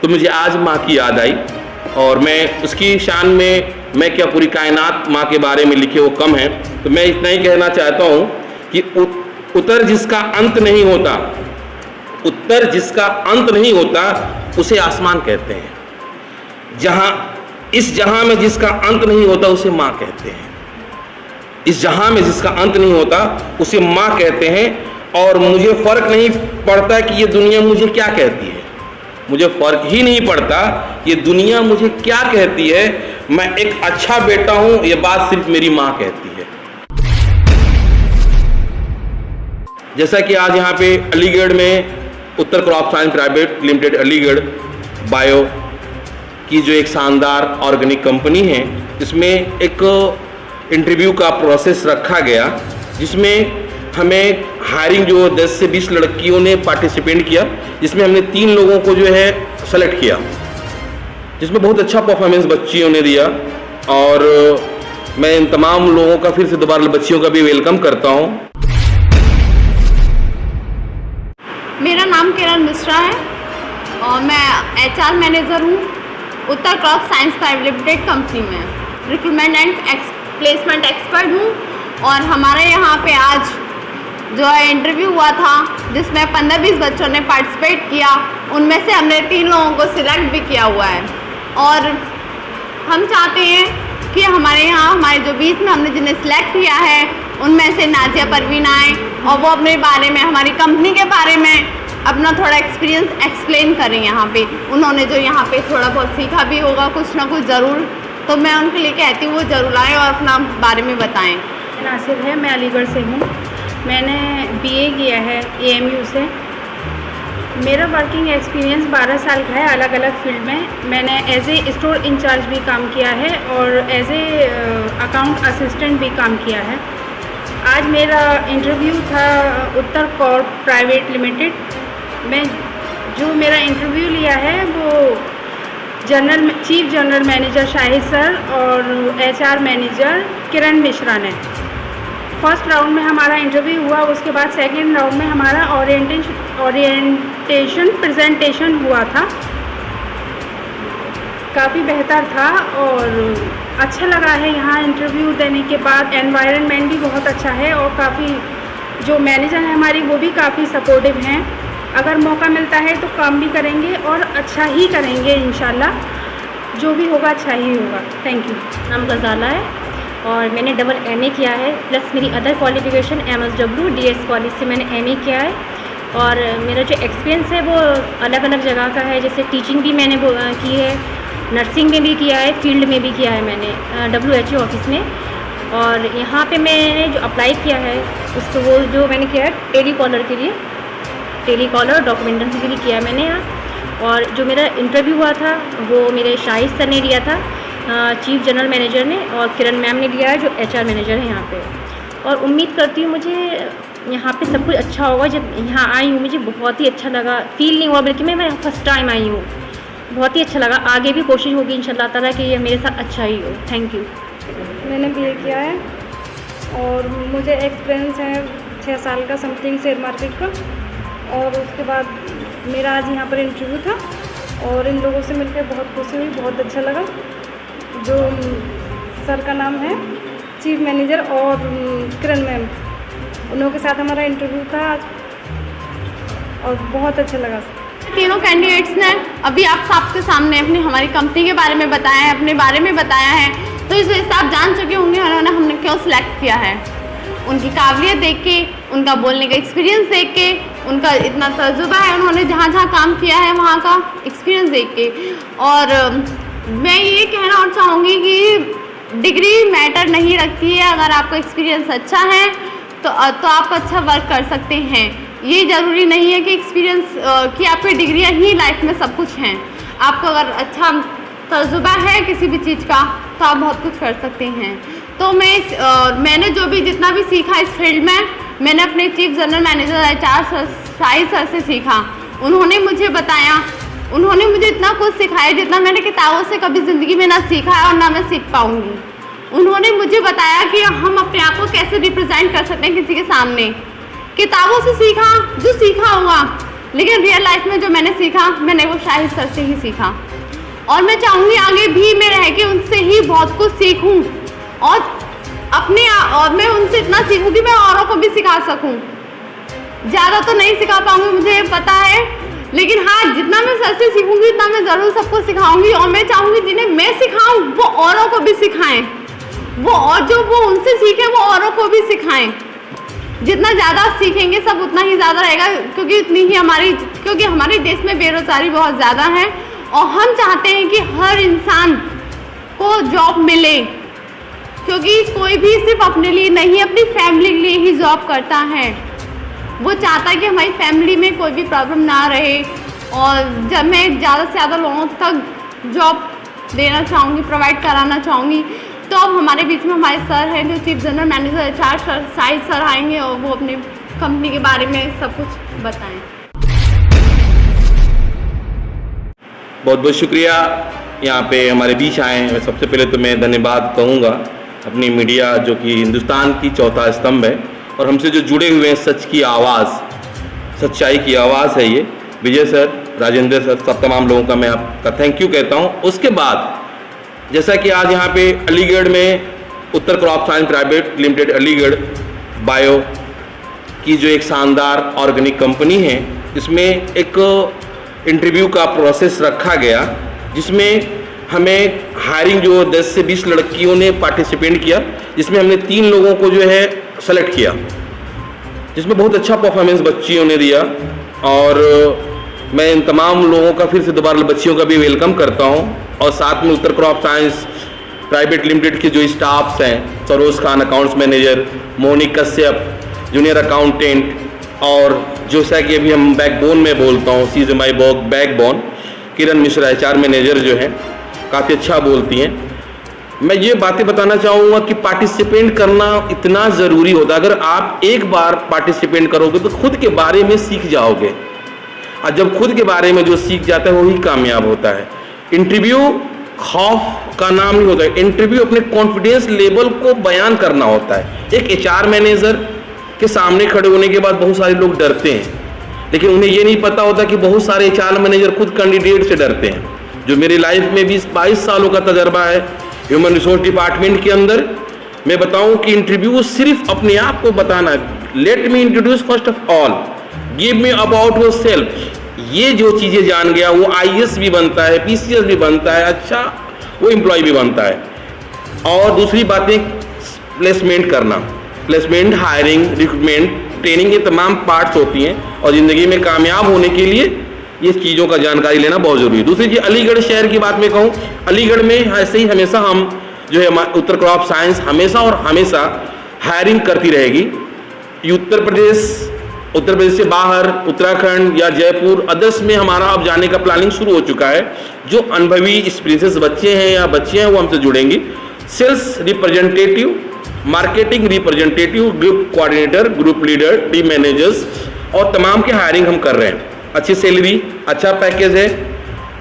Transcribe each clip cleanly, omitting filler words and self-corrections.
तो मुझे आज माँ की याद आई और मैं उसकी शान में मैं क्या पूरी कायनात माँ के बारे में लिखे वो कम है, तो मैं इतना ही कहना चाहता हूँ कि उत्तर जिसका अंत नहीं होता, उत्तर जिसका अंत नहीं होता उसे आसमान कहते हैं। इस जहां में जिसका अंत नहीं होता उसे माँ कहते हैं। इस जहां में जिसका अंत नहीं होता उसे माँ कहते हैं। और मुझे फर्क नहीं पड़ता कि ये दुनिया मुझे क्या कहती है, मुझे फर्क ही नहीं पड़ता ये दुनिया मुझे क्या कहती है। मैं एक अच्छा बेटा हूं, ये बात सिर्फ मेरी माँ कहती है। जैसा कि आज यहाँ पे अलीगढ़ में Uttar crop science private limited Aligarh bio की जो एक शानदार ऑर्गेनिक कंपनी है, इसमें एक इंटरव्यू का प्रोसेस रखा गया जिसमें हमें हायरिंग जो 10 से 20 लड़कियों ने पार्टिसिपेट किया, जिसमें हमने 3 लोगों को जो है सेलेक्ट किया, जिसमें बहुत अच्छा परफॉर्मेंस बच्चियों ने दिया। और मैं इन तमाम लोगों का फिर से दोबारा बच्चियों का भी वेलकम करता हूँ। मेरा नाम किरण मिश्रा है और मैं HR मैनेजर हूँ Uttar crop science private limited company में। रिक्रूटमेंट एंड प्लेसमेंट एक्सपर्ट हूँ और हमारे यहाँ पे आज जो है इंटरव्यू हुआ था जिसमें 15-20 बच्चों ने पार्टिसिपेट किया। उनमें से हमने 3 लोगों को सिलेक्ट भी किया हुआ है और हम चाहते हैं कि हमारे यहाँ हमारे जो बीच में हमने जिन्हें सिलेक्ट किया है उनमें से नाजिया परवीन आए और वो अपने बारे में, हमारी कंपनी के बारे में अपना थोड़ा एक्सपीरियंस एक्सप्लेन करें। यहाँ पे उन्होंने जो यहाँ पे थोड़ा बहुत सीखा भी होगा कुछ ना कुछ ज़रूर, तो मैं उनके लिए कहती हूँ वो ज़रूर आएँ और अपना बारे में बताएं। नासिर है, मैं अलीगढ़ से हूँ। मैंने BA किया है AMU से। मेरा वर्किंग एक्सपीरियंस 12 साल का है अलग अलग फील्ड में। मैंने एज ए स्टोर इंचार्ज भी काम किया है और एज ए अकाउंट असिस्टेंट भी काम किया है। आज मेरा इंटरव्यू था उत्तर कॉर्प प्राइवेट लिमिटेड में। जो मेरा इंटरव्यू लिया है वो chief general manager Shahid sir और HR मैनेजर किरण मिश्रा ने। फर्स्ट राउंड में हमारा इंटरव्यू हुआ, उसके बाद सेकंड राउंड में हमारा ओरिएंटेशन प्रेजेंटेशन हुआ था। काफ़ी बेहतर था और अच्छा लगा है यहाँ इंटरव्यू देने के बाद। एनवायरनमेंट भी बहुत अच्छा है और काफ़ी जो मैनेजर है हमारी वो भी काफ़ी सपोर्टिव हैं। अगर मौका मिलता है तो काम भी करेंगे और अच्छा ही करेंगे इंशाल्लाह, जो भी होगा अच्छा ही होगा। Thank you. नाम गज़ाला है और मैंने डबल MA किया है, प्लस मेरी other qualification MSW DS college से मैंने MA किया है। और मेरा जो एक्सपीरियंस है वो अलग अलग जगह का है, जैसे टीचिंग भी मैंने की है, नर्सिंग में भी किया है, फील्ड में भी किया है मैंने WHO ऑफिस में। और यहाँ पे मैंने जो अप्लाई किया है उसको वो जो मैंने किया है टेलीकॉलर के लिए, टेलीकॉलर डॉक्यूमेंटेशन के लिए किया मैंने यहाँ। और जो मेरा इंटरव्यू हुआ था वो मेरे शाहिद सर ने लिया था, चीफ जनरल मैनेजर ने, और किरण मैम ने लिया है जो HR मैनेजर है यहाँ पे। और उम्मीद करती हूँ मुझे यहाँ पे सब कुछ अच्छा होगा। जब यहाँ आई हूँ मुझे बहुत ही अच्छा लगा, फील नहीं हुआ बल्कि मैं फर्स्ट टाइम आई हूँ, बहुत ही अच्छा लगा। आगे भी कोशिश होगी इंशाल्लाह ताला कि ये मेरे साथ अच्छा ही हो। Thank you. मैंने BA किया है और मुझे एक्सपीरियंस है 6 साल का समथिंग शेयर मार्केट का। और उसके बाद मेरा आज यहाँ पर इंटरव्यू था और इन लोगों से मिलकर बहुत खुशी हुई, बहुत अच्छा लगा। जो सर का नाम है चीफ मैनेजर और किरण मैम, उन लोगों के साथ हमारा इंटरव्यू था आज और बहुत अच्छा लगा। तीनों कैंडिडेट्स ने अभी आप सबके सामने अपनी हमारी कंपनी के बारे में बताया है, अपने बारे में बताया है, तो इस वजह से आप जान चुके होंगे उन्होंने हमने क्यों सिलेक्ट किया है। उनकी काबिलियत देख के, उनका बोलने का एक्सपीरियंस देख के, उनका इतना तजुर्बा है, उन्होंने जहाँ जहाँ काम किया है वहाँ का एक्सपीरियंस देख के। और मैं ये कहना और चाहूँगी कि डिग्री मैटर नहीं रखती है। अगर आपका एक्सपीरियंस अच्छा है तो आप अच्छा वर्क कर सकते हैं। ये ज़रूरी नहीं है कि एक्सपीरियंस कि आपकी डिग्रियाँ ही लाइफ में सब कुछ हैं। आपको अगर अच्छा तजुर्बा है किसी भी चीज़ का तो आप बहुत कुछ कर सकते हैं। तो मैंने जो भी जितना भी सीखा इस फील्ड में, मैंने अपने chief general manager HR Shahid sir से सीखा। उन्होंने मुझे बताया, उन्होंने मुझे इतना कुछ सिखाया जितना मैंने किताबों से कभी ज़िंदगी में ना सीखा है और ना मैं सीख पाऊँगी। उन्होंने मुझे बताया कि हम अपने आप को कैसे रिप्रेजेंट कर सकते हैं किसी के सामने। किताबों से सीखा, जो सीखा हुआ लेकिन रियल लाइफ में जो मैंने सीखा, मैंने वो शाहिद सर से ही सीखा। और मैं चाहूँगी आगे भी मैं रह के उनसे ही बहुत कुछ सीखूँ और मैं उनसे इतना सीखूँ कि मैं औरों को भी सिखा सकूँ। ज़्यादा तो नहीं सिखा पाऊँगी, मुझे पता है, लेकिन हाँ, जितना मैं सर से सीखूँगी उतना मैं ज़रूर सबको सिखाऊँगी। और मैं चाहूँगी जिन्हें मैं सिखाऊँ वो औरों को भी सिखाएँ, और जो वो उनसे सीखें वो औरों को भी सिखाएँ। जितना ज़्यादा सीखेंगे सब उतना ही ज़्यादा रहेगा, क्योंकि हमारे देश में बेरोजगारी बहुत ज़्यादा है और हम चाहते हैं कि हर इंसान को जॉब मिले, क्योंकि कोई भी सिर्फ अपने लिए नहीं, अपनी फैमिली के लिए ही जॉब करता है। वो चाहता है कि हमारी फैमिली में कोई भी प्रॉब्लम ना रहे। और जब मैं ज़्यादा से ज़्यादा लोगों तक जॉब देना चाहूँगी, प्रोवाइड कराना चाहूँगी, तो अब हमारे बीच में हमारे सर हैं जो chief general manager HR sir, Shahid sir आएंगे और वो अपनी कंपनी के बारे में सब कुछ बताएं। बहुत बहुत शुक्रिया यहाँ पे हमारे बीच आए हैं। सबसे पहले तो मैं धन्यवाद कहूँगा अपनी मीडिया जो कि हिंदुस्तान की चौथा स्तंभ है और हमसे जो जुड़े हुए हैं, सच की आवाज़, सच्चाई की आवाज़ है ये। विजय सर, राजेंद्र सर, सब तमाम लोगों का मैं आपका थैंक यू कहता हूँ। उसके बाद जैसा कि आज यहाँ पे अलीगढ़ में Uttar crop science private limited Aligarh bio की जो एक शानदार ऑर्गेनिक कंपनी है, इसमें एक इंटरव्यू का प्रोसेस रखा गया, जिसमें हमें हायरिंग जो 10 से 20 लड़कियों ने पार्टिसिपेट किया, जिसमें हमने 3 लोगों को जो है सेलेक्ट किया, जिसमें बहुत अच्छा परफॉर्मेंस बच्चियों ने दिया। और मैं इन तमाम लोगों का फिर से दोबारा बच्चियों का भी वेलकम करता हूं। और साथ में Uttar crop science private limited के जो स्टाफ्स हैं, Saroj Khan accounts manager, Moni Kashyap junior accountant, और जैसा कि अभी हम बैकबोन में बोलता हूँ, she is my backbone, Kiran Mishra HR manager जो हैं, काफ़ी अच्छा बोलती हैं। मैं ये बातें बताना चाहूँगा कि पार्टिसिपेट करना इतना ज़रूरी होता है। अगर आप एक बार पार्टिसिपेट करोगे तो खुद के बारे में सीख जाओगे, और जब खुद के बारे में जो सीख जाता है वही कामयाब होता है। इंटरव्यू खौफ का नाम नहीं होता है, इंटरव्यू अपने कॉन्फिडेंस लेवल को बयान करना होता है। एक HR मैनेजर के सामने खड़े होने के बाद बहुत सारे लोग डरते हैं, लेकिन उन्हें ये नहीं पता होता कि बहुत सारे HR मैनेजर खुद कैंडिडेट से डरते हैं। जो मेरी लाइफ में 20-22 सालों का तजर्बा है ह्यूमन रिसोर्स डिपार्टमेंट के अंदर, मैं बताऊं कि इंटरव्यू सिर्फ अपने आप को बताना है। Let me introduce first of all, give me about your self. ये जो चीज़ें जान गया वो IAS भी बनता है, PCS भी बनता है, अच्छा वो एम्प्लॉय भी बनता है। और दूसरी बातें, प्लेसमेंट करना, प्लेसमेंट, हायरिंग, रिक्रूटमेंट, ट्रेनिंग, ये तमाम पार्ट्स होती हैं और ज़िंदगी में कामयाब होने के लिए ये चीज़ों का जानकारी लेना बहुत ज़रूरी है। दूसरी चीज़, अलीगढ़ शहर की बात मैं कहूँ, अलीगढ़ में ऐसे ही हमेशा हम जो है उत्तर क्रॉप साइंस हमेशा और हमेशा हायरिंग करती रहेगी। उत्तर प्रदेश से बाहर, उत्तराखंड या जयपुर, अदर्स में हमारा अब जाने का प्लानिंग शुरू हो चुका है। जो अनुभवी एक्सपीरियंसेस बच्चे हैं या बच्चे हैं वो हमसे जुड़ेंगी। Sales representative, marketing representative, group coordinator, group leader, team managers और तमाम की हायरिंग हम कर रहे हैं। अच्छी सैलरी, अच्छा पैकेज है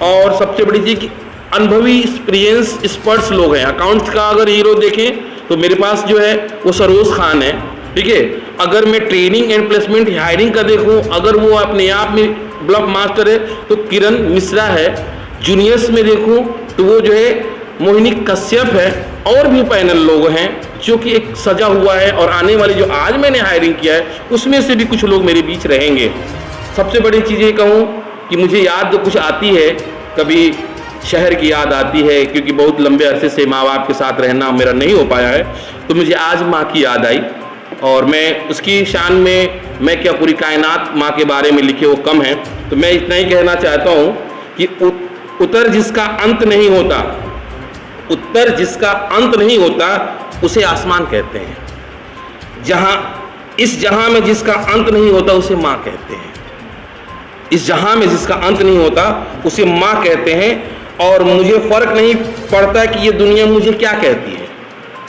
और सबसे बड़ी चीज़ कि अनुभवी एक्सपीरियंस एक्सपर्ट्स लोग हैं। अकाउंट्स का अगर हीरो देखें तो मेरे पास जो है वो सरोज खान है, ठीक है। अगर मैं ट्रेनिंग एंड प्लेसमेंट हायरिंग का देखूं, अगर वो अपने आप में ब्लॉक मास्टर है तो किरण मिश्रा है। जूनियर्स में देखूं तो वो जो है मोहिनी कश्यप है। और भी पैनल लोग हैं जो कि एक सजा हुआ है, और आने वाली जो आज मैंने हायरिंग किया है उसमें से भी कुछ लोग मेरे बीच रहेंगे। सबसे बड़ी चीज़ ये कहूँ कि मुझे याद जो कुछ आती है, कभी शहर की याद आती है, क्योंकि बहुत लंबे अरसे से माँ बाप के साथ रहना मेरा नहीं हो पाया है, तो मुझे आज माँ की याद आई। और मैं उसकी शान में, मैं क्या पूरी कायनात माँ के बारे में लिखे वो कम है, तो मैं इतना ही कहना चाहता हूँ कि उत्तर जिसका अंत नहीं होता, उत्तर जिसका अंत नहीं होता उसे आसमान कहते हैं। इस जहां में जिसका अंत नहीं होता उसे माँ कहते हैं। इस जहां में जिसका अंत नहीं होता उसे माँ कहते हैं। और मुझे फर्क नहीं पड़ता कि ये दुनिया मुझे क्या कहती है,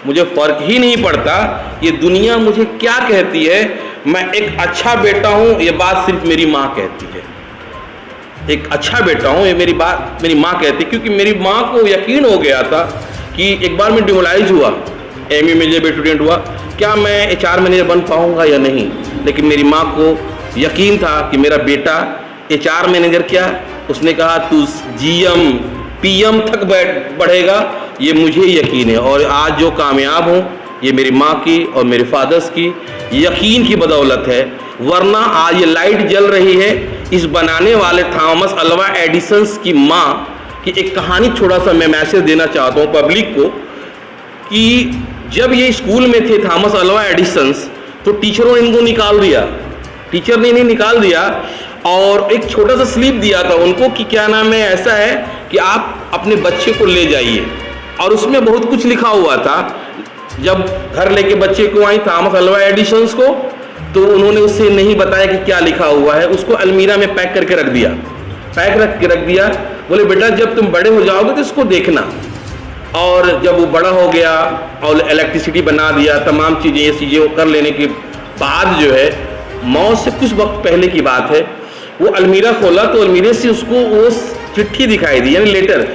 मुझे फर्क ही नहीं पड़ता ये दुनिया मुझे क्या कहती है। मैं एक अच्छा बेटा हूँ, ये बात सिर्फ मेरी माँ कहती है। एक अच्छा बेटा हूँ ये मेरी बात मेरी माँ कहती, क्योंकि मेरी माँ को यकीन हो गया था कि एक बार मैं डिमोलाइज हुआ, MA में जब स्टूडेंट हुआ, क्या मैं HR मैनेजर बन पाऊँगा या नहीं, लेकिन मेरी माँ को यकीन था कि मेरा बेटा HR मैनेजर क्या, उसने कहा तू GM PM तक बढ़ेगा, ये मुझे यकीन है। और आज जो कामयाब हूँ ये मेरी माँ की और मेरे फादर्स की यकीन की बदौलत है, वरना आज ये लाइट जल रही है इस बनाने वाले थॉमस अल्वा एडिसन की माँ की। एक कहानी छोटा सा मैं मैसेज देना चाहता हूँ पब्लिक को कि जब ये स्कूल में थे थॉमस अल्वा एडिसन, तो टीचरों ने इनको निकाल दिया, टीचर ने इन्हें निकाल दिया और एक छोटा सा स्लिप दिया था उनको कि क्या नाम है, ऐसा है कि आप अपने बच्चे को ले जाइए, और उसमें बहुत कुछ लिखा हुआ था। जब घर लेके बच्चे को आई थॉमस अल्वा एडिसन को, तो उन्होंने उससे नहीं बताया कि क्या लिखा हुआ है, उसको अलमीरा में पैक करके रख दिया, बोले बेटा जब तुम बड़े हो जाओगे तो इसको देखना। और जब वो बड़ा हो गया और इलेक्ट्रिसिटी बना दिया, तमाम चीज़ें ये चीज़ें कर लेने के बाद जो है, मौत से कुछ वक्त पहले की बात है, वो अलमीरा खोला तो अलमीरे से उसको वो चिट्ठी दिखाई दी, यानी लेटर।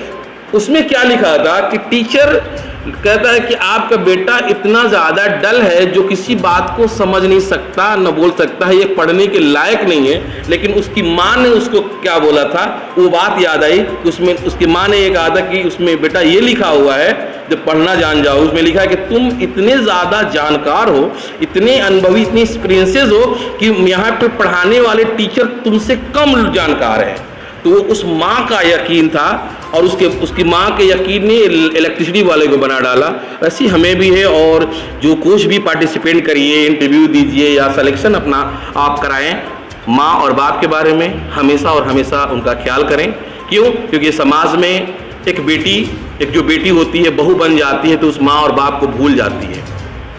उसमें क्या लिखा था कि टीचर कहता है कि आपका बेटा इतना ज़्यादा डल है जो किसी बात को समझ नहीं सकता, न बोल सकता है, ये पढ़ने के लायक नहीं है। लेकिन उसकी माँ ने उसको क्या बोला था, वो बात याद आई। उसमें उसकी माँ ने ये कहा था कि उसमें बेटा ये लिखा हुआ है, जब पढ़ना जान जाओ, उसमें लिखा है कि तुम इतने ज़्यादा जानकार हो, इतने अनुभवी, इतनी एक्सपीरियंसेस हो कि यहाँ पर पढ़ाने वाले टीचर तुमसे कम जानकार हैं। तो वो उस माँ का यकीन था और उसकी माँ के यकीन ने इलेक्ट्रिसिटी वाले को बना डाला। ऐसी हमें भी है, और जो कुछ भी पार्टिसिपेट करिए, इंटरव्यू दीजिए या सिलेक्शन अपना आप कराएं, माँ और बाप के बारे में हमेशा और हमेशा उनका ख्याल करें। क्यों? क्योंकि समाज में एक जो बेटी होती है, बहू बन जाती है, तो उस माँ और बाप को भूल जाती है,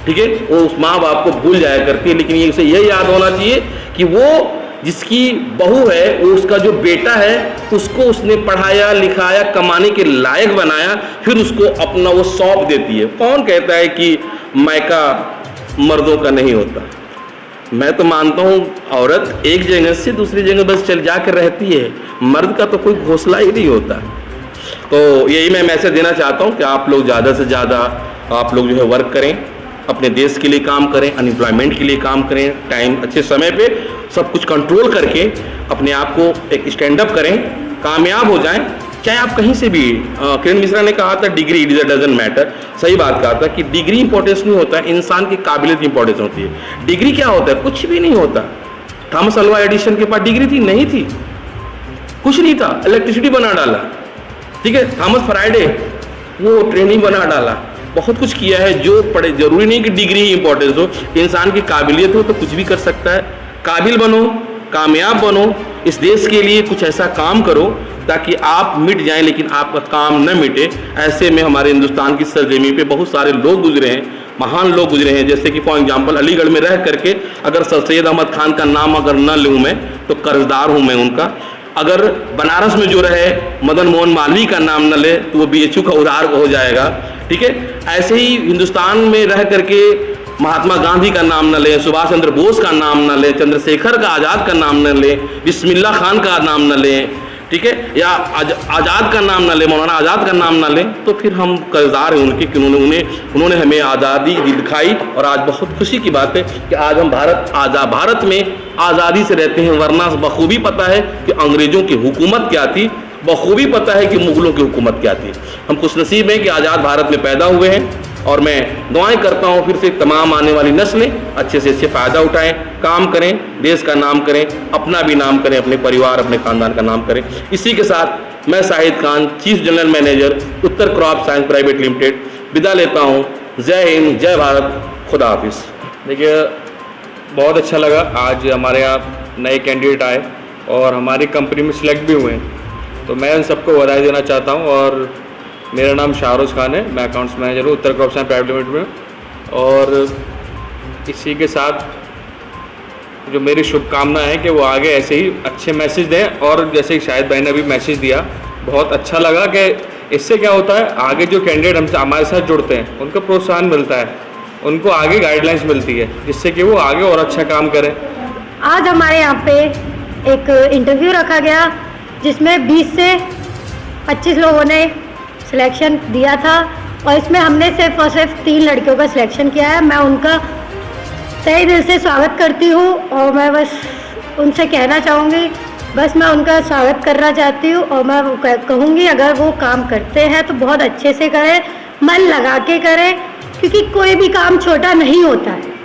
ठीक है, वो उस माँ बाप को भूल जाया करती है। लेकिन उसे यह याद होना चाहिए कि वो जिसकी बहू है, वो उसका जो बेटा है, उसको उसने पढ़ाया लिखाया, कमाने के लायक बनाया, फिर उसको अपना वो सौंप देती है। कौन कहता है कि मायका मर्दों का नहीं होता? मैं तो मानता हूँ औरत एक जगह से दूसरी जगह बस चल जाकर रहती है, मर्द का तो कोई घोंसला ही नहीं होता। तो यही मैं मैसेज देना चाहता हूँ कि आप लोग ज़्यादा से ज़्यादा आप लोग जो है वर्क करें, अपने देश के लिए काम करें, अनएम्प्लॉयमेंट के लिए काम करें, टाइम अच्छे समय पे सब कुछ कंट्रोल करके अपने आप को एक स्टैंड अप करें, कामयाब हो जाएं। चाहे आप कहीं से भी, किरण मिश्रा ने कहा था डिग्री इट डजंट मैटर, सही बात कहा था कि डिग्री इंपॉर्टेंस नहीं होता है, इंसान की काबिलियत इंपॉर्टेंस होती है। डिग्री क्या होता है? कुछ भी नहीं होता। थॉमस अल्वा एडिसन के पास डिग्री थी? नहीं थी, कुछ नहीं था, इलेक्ट्रिसिटी बना डाला, ठीक है। थॉमस फ्राइडे वो ट्रेनिंग बना डाला, बहुत कुछ किया है। जो पढ़े, जरूरी नहीं कि डिग्री ही इंपॉर्टेंस हो, इंसान की काबिलियत हो तो कुछ भी कर सकता है। काबिल बनो, कामयाब बनो, इस देश के लिए कुछ ऐसा काम करो ताकि आप मिट जाएं लेकिन आपका काम न मिटे। ऐसे में हमारे हिंदुस्तान की सरजमी पे बहुत सारे लोग गुजरे हैं, महान लोग गुजरे हैं, जैसे कि फॉर एग्जांपल अलीगढ़ में रह करके अगर सर सैयद अहमद खान का नाम अगर न लूँ मैं तो कर्जदार हूँ मैं उनका। अगर बनारस में जो रहे मदन मोहन मालवीय का नाम न ले तो वो BHU का उधार हो जाएगा, ठीक है। ऐसे ही हिंदुस्तान में रह करके महात्मा गांधी का नाम न ले, सुभाष चंद्र बोस का नाम न ले, चंद्रशेखर का आज़ाद का नाम न ले, बिस्मिल्लाह खान का नाम न ले, ठीक है, या आज़ाद का नाम न ले, मौलाना आज़ाद का नाम न ले, तो फिर हम कर्जदार हैं उनके कि उन्होंने हमें आज़ादी दिखाई। और आज बहुत खुशी की बात है कि आज हम भारत में आज़ादी से रहते हैं, वरना बखूबी पता है कि अंग्रेज़ों की हुकूमत क्या थी, बखूबी पता है कि मुग़लों की हुकूमत क्या थी। हम खुशनसीब हैं कि आज़ाद भारत में पैदा हुए हैं, और मैं दुआएं करता हूं फिर से तमाम आने वाली नस्लें अच्छे से अच्छे फ़ायदा उठाएं, काम करें, देश का नाम करें, अपना भी नाम करें, अपने परिवार अपने ख़ानदान का नाम करें। इसी के साथ मैं Shahid Khan, chief general manager Uttar crop science private limited, विदा लेता हूं। जय हिंद, जय भारत, खुदा हाफिज़। देखिए, बहुत अच्छा लगा, आज हमारे यहाँ नए कैंडिडेट आए और हमारी कंपनी में सिलेक्ट भी हुए हैं, तो मैं उन सबको बधाई देना चाहता हूँ। और मेरा नाम शाहरुख खान है, मैं अकाउंट्स मैनेजर हूँ Uttar crop science private limited में। और इसी के साथ जो मेरी शुभकामना है कि वो आगे ऐसे ही अच्छे मैसेज दें, और जैसे शाहिद भाई ने अभी मैसेज दिया, बहुत अच्छा लगा कि इससे क्या होता है, आगे जो कैंडिडेट हमारे साथ जुड़ते हैं उनको प्रोत्साहन मिलता है, उनको आगे गाइडलाइंस मिलती है, जिससे कि वो आगे और अच्छा काम करें। आज हमारे यहाँ पे एक इंटरव्यू रखा गया जिसमें 20 से 25 लोगों ने सिलेक्शन दिया था, और इसमें हमने सिर्फ और सिर्फ 3 लड़कियों का सिलेक्शन किया है। मैं उनका तहे दिल से स्वागत करती हूँ, और मैं बस उनसे कहना चाहूँगी बस मैं उनका स्वागत करना चाहती हूँ और मैं कहूँगी अगर वो काम करते हैं तो बहुत अच्छे से करें, मन लगा के करें, क्योंकि कोई भी काम छोटा नहीं होता है।